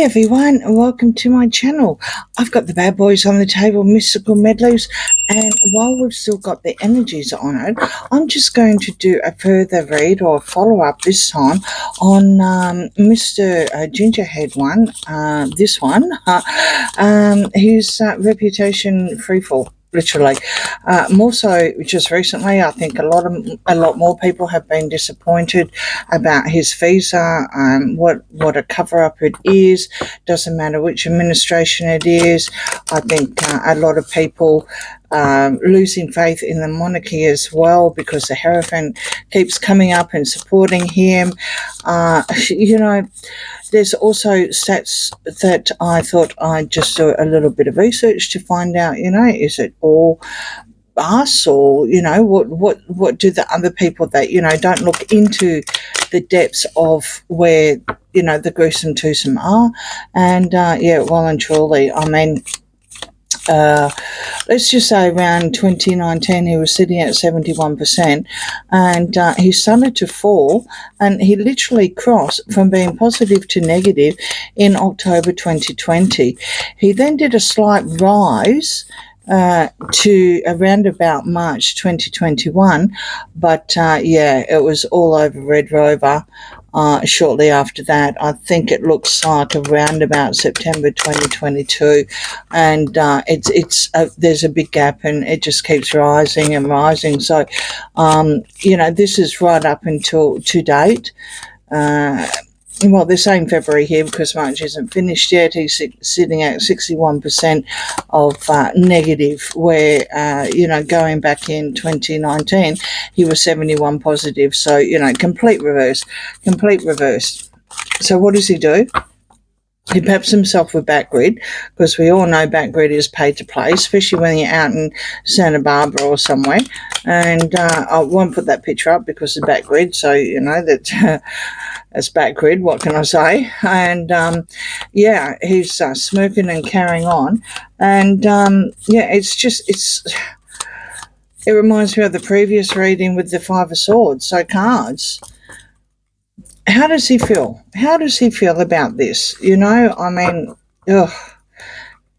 everyone, and welcome to my channel. I've got the bad boys on the table, mystical medleys, and while we've still got the energies on it, I'm just going to do a further read or follow-up this time on Mr. Gingerhead one, this one, his reputation freefall. Literally, more so just recently. I think a lot more people have been disappointed about his visa. What a cover-up it is. Doesn't matter which administration it is. I think a lot of people losing faith in the monarchy as well because the Hierophant keeps coming up and supporting him. There's also stats that I thought I'd just do a little bit of research to find out, is it all us, or, what do the other people that, don't look into the depths of where, the gruesome twosome are. And, well and truly, I mean, let's just say around 2019 he was sitting at 71%, and he started to fall, and he literally crossed from being positive to negative in October 2020. He then did a slight rise to around about March 2021, but it was all over Red Rover. Shortly after that, I think it looks like around about September 2022, and there's a big gap, and it just keeps rising and rising. So, this is right up until to date. Well, they're saying February here because March isn't finished yet. He's sitting at 61% of negative, where, going back in 2019, he was 71 positive. So, complete reverse. So what does he do? He paps himself with Backgrid, because we all know Backgrid is paid to play, especially when you're out in Santa Barbara or somewhere. And I won't put that picture up because of Backgrid, so that it's Backgrid, what can I say? And he's smirking and carrying on. And it reminds me of the previous reading with the Five of Swords, so cards. How does he feel? How does he feel about this? I mean,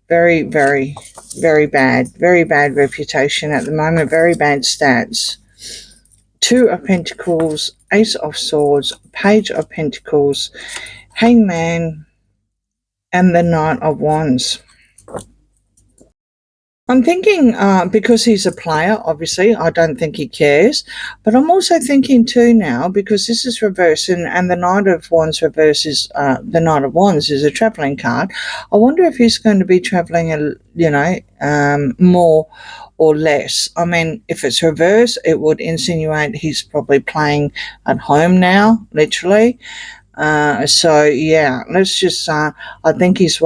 very, very, very bad. Very bad reputation at the moment. Very bad stats. Two of Pentacles, Ace of Swords, Page of Pentacles, Hangman, and the Knight of Wands. I'm thinking, because he's a player, obviously, I don't think he cares. But I'm also thinking too now, because this is reverse, and the Knight of Wands reverse is, the Knight of Wands is a travelling card. I wonder if he's going to be travelling, more or less. I mean, if it's reverse, it would insinuate he's probably playing at home now, literally. Let's just, I think he's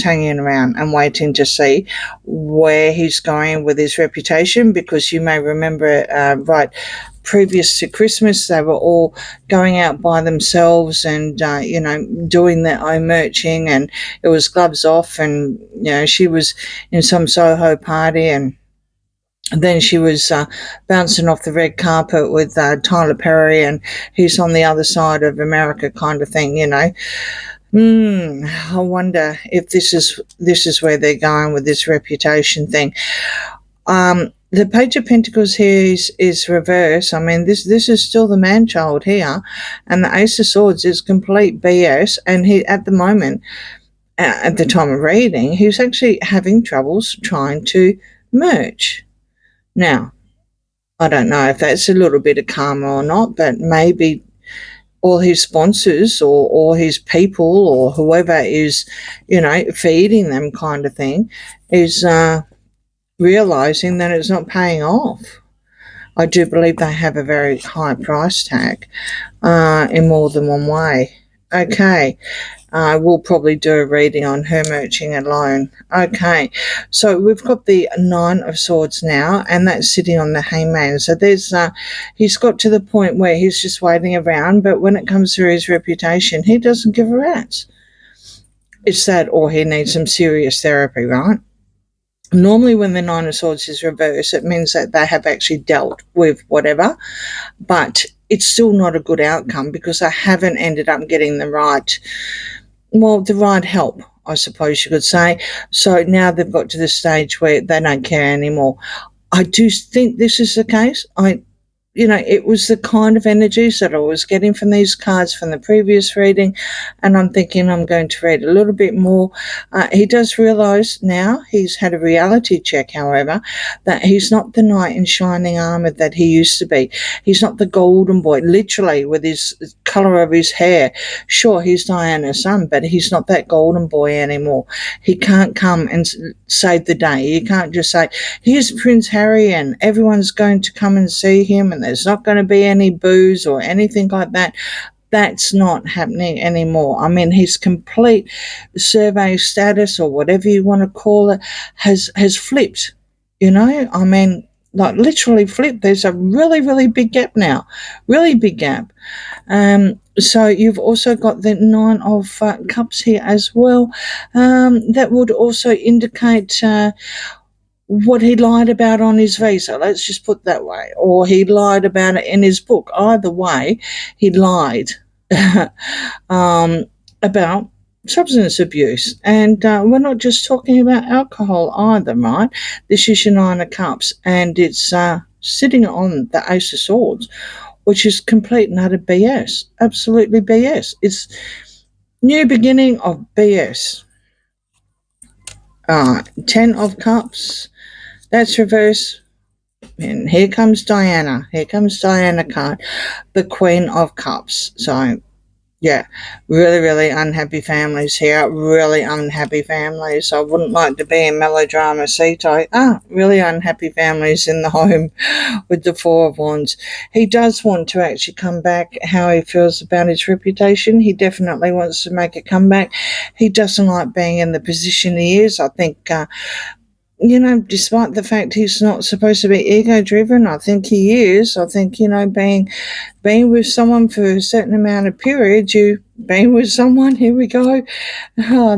hanging around and waiting to see where he's going with his reputation, because you may remember, previous to Christmas, they were all going out by themselves and, doing their own merching, and it was gloves off, and, she was in some Soho party, and then she was bouncing off the red carpet with Tyler Perry, and he's on the other side of America, kind of thing, I wonder if this is where they're going with this reputation thing. The Page of Pentacles here is reverse. I mean, this is still the man-child here, and the Ace of Swords is complete BS, and he, at the moment, at the time of reading, he's actually having troubles trying to merge. Now, I don't know if that's a little bit of karma or not, but maybe all his sponsors or his people or whoever is, feeding them, kind of thing, is realizing that it's not paying off. I do believe they have a very high price tag in more than one way. Okay. We'll probably do a reading on her merching alone. Okay, so we've got the Nine of Swords now, and that's sitting on the Hangman. So there's, he's got to the point where he's just waiting around, but when it comes to his reputation, he doesn't give a rat's. It's that, or he needs some serious therapy, right? Normally when the Nine of Swords is reversed, it means that they have actually dealt with whatever, but it's still not a good outcome because I haven't ended up getting the right well, the right help, I suppose you could say. So now they've got to the stage where they don't care anymore. I do think this is the case. It was the kind of energies that I was getting from these cards from the previous reading, and I'm thinking I'm going to read a little bit more. He does realise now, he's had a reality check, however, that he's not the knight in shining armour that he used to be. He's not the golden boy, literally, with his colour of his hair. Sure, he's Diana's son, but he's not that golden boy anymore. He can't come and save the day. You can't just say, here's Prince Harry and everyone's going to come and see him and there's not going to be any booze or anything like that. That's not happening anymore. I mean, his complete survey status, or whatever you want to call it, has flipped. I mean, like literally flipped. There's a really, really big gap now. Really big gap. So you've also got the Nine of Cups here as well. That would also indicate what he lied about on his visa, let's just put that way, or he lied about it in his book. Either way, he lied about substance abuse. And we're not just talking about alcohol either, right? This is your Nine of Cups, and it's sitting on the Ace of Swords, which is complete and utter BS. Absolutely BS. It's new beginning of BS. 10 of Cups. That's reverse. And here comes Diana. Here comes Diana card, the Queen of Cups. So, yeah, really, really unhappy families here. Really unhappy families. I wouldn't like to be in melodrama seat. Really unhappy families in the home with the Four of Wands. He does want to actually come back. How he feels about his reputation. He definitely wants to make a comeback. He doesn't like being in the position he is. I think despite the fact he's not supposed to be ego-driven, I think he is. I think, being with someone for a certain amount of period, being with someone, here we go.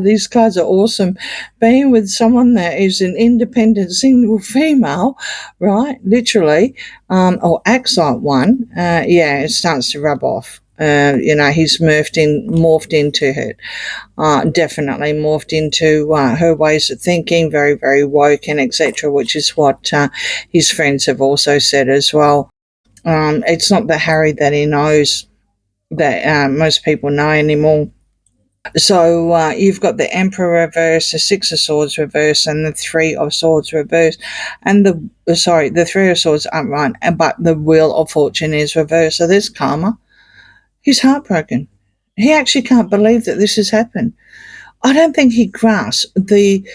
These cards are awesome. Being with someone that is an independent single female, right, literally, or acts like one, it starts to rub off. He's morphed into it. Definitely morphed into her ways of thinking, very, very woke and etc., which is what his friends have also said as well. It's not the Harry that he knows, that most people know anymore. So you've got the Emperor reverse, the Six of Swords reverse, and the Three of Swords reverse, and the Three of Swords upright, but the Wheel of Fortune is reversed. So there's karma. He's heartbroken. He actually can't believe that this has happened. I don't think he grasps the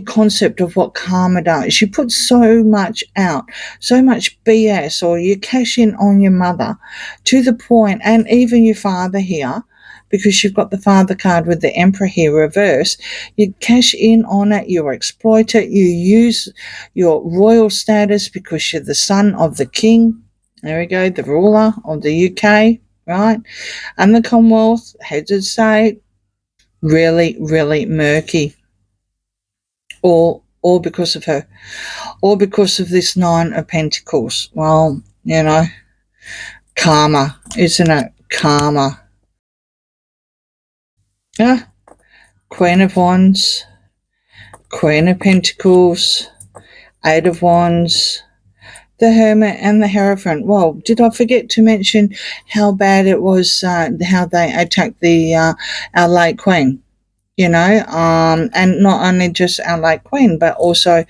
concept of what karma does. You put so much out, so much BS, or you cash in on your mother to the point, and even your father here, because you've got the father card with the Emperor here reverse. You cash in on it, you exploit it, you use your royal status because you're the son of the king. There we go, the ruler of the UK, right? And the Commonwealth, heads of state. Really, really murky. All because of her. All because of this Nine of Pentacles. Well, karma, isn't it? Karma. Yeah. Queen of Wands, Queen of Pentacles, Eight of Wands, the Hermit, and the Hierophant. Well, did I forget to mention how bad it was, how they attacked our late Queen? And not only just our late Queen, but also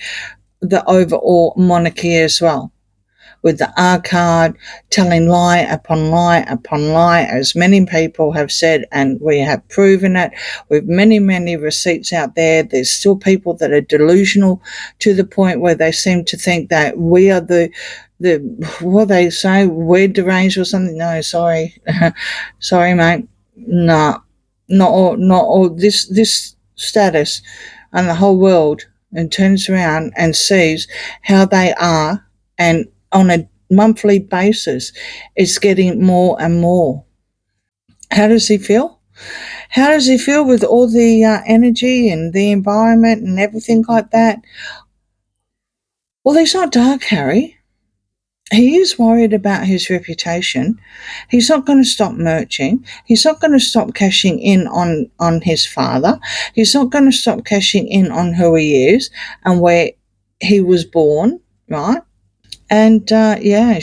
the overall monarchy as well, with the R card telling lie upon lie upon lie, as many people have said, and we have proven it with many, many receipts out there. There's still people that are delusional to the point where they seem to think that we are the what they say, we're deranged or something. No, sorry. Sorry, mate. No, not all this status and the whole world, and turns around and sees how they are, and on a monthly basis it's getting more and more. How does he feel? How does he feel with all the energy and the environment and everything like that? Well, he's not dark, Harry. he is worried about his reputation. He's not going to stop merching. He's not going to stop cashing in on his father. He's not going to stop cashing in on who he is and where he was born, right? And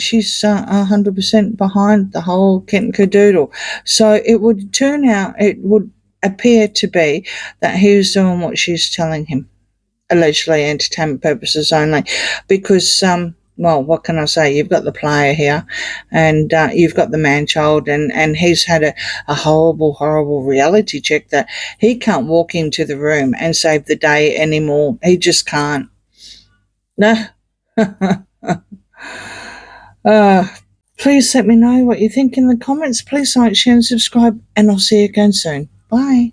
she's 100% behind the whole kit and cadoodle. So it would appear to be that he was doing what she's telling him, allegedly entertainment purposes only, because well, what can I say? You've got the player here, and you've got the man-child, and he's had a horrible, horrible reality check that he can't walk into the room and save the day anymore. He just can't. No. Please let me know what you think in the comments. Please like, share, and subscribe, and I'll see you again soon. Bye.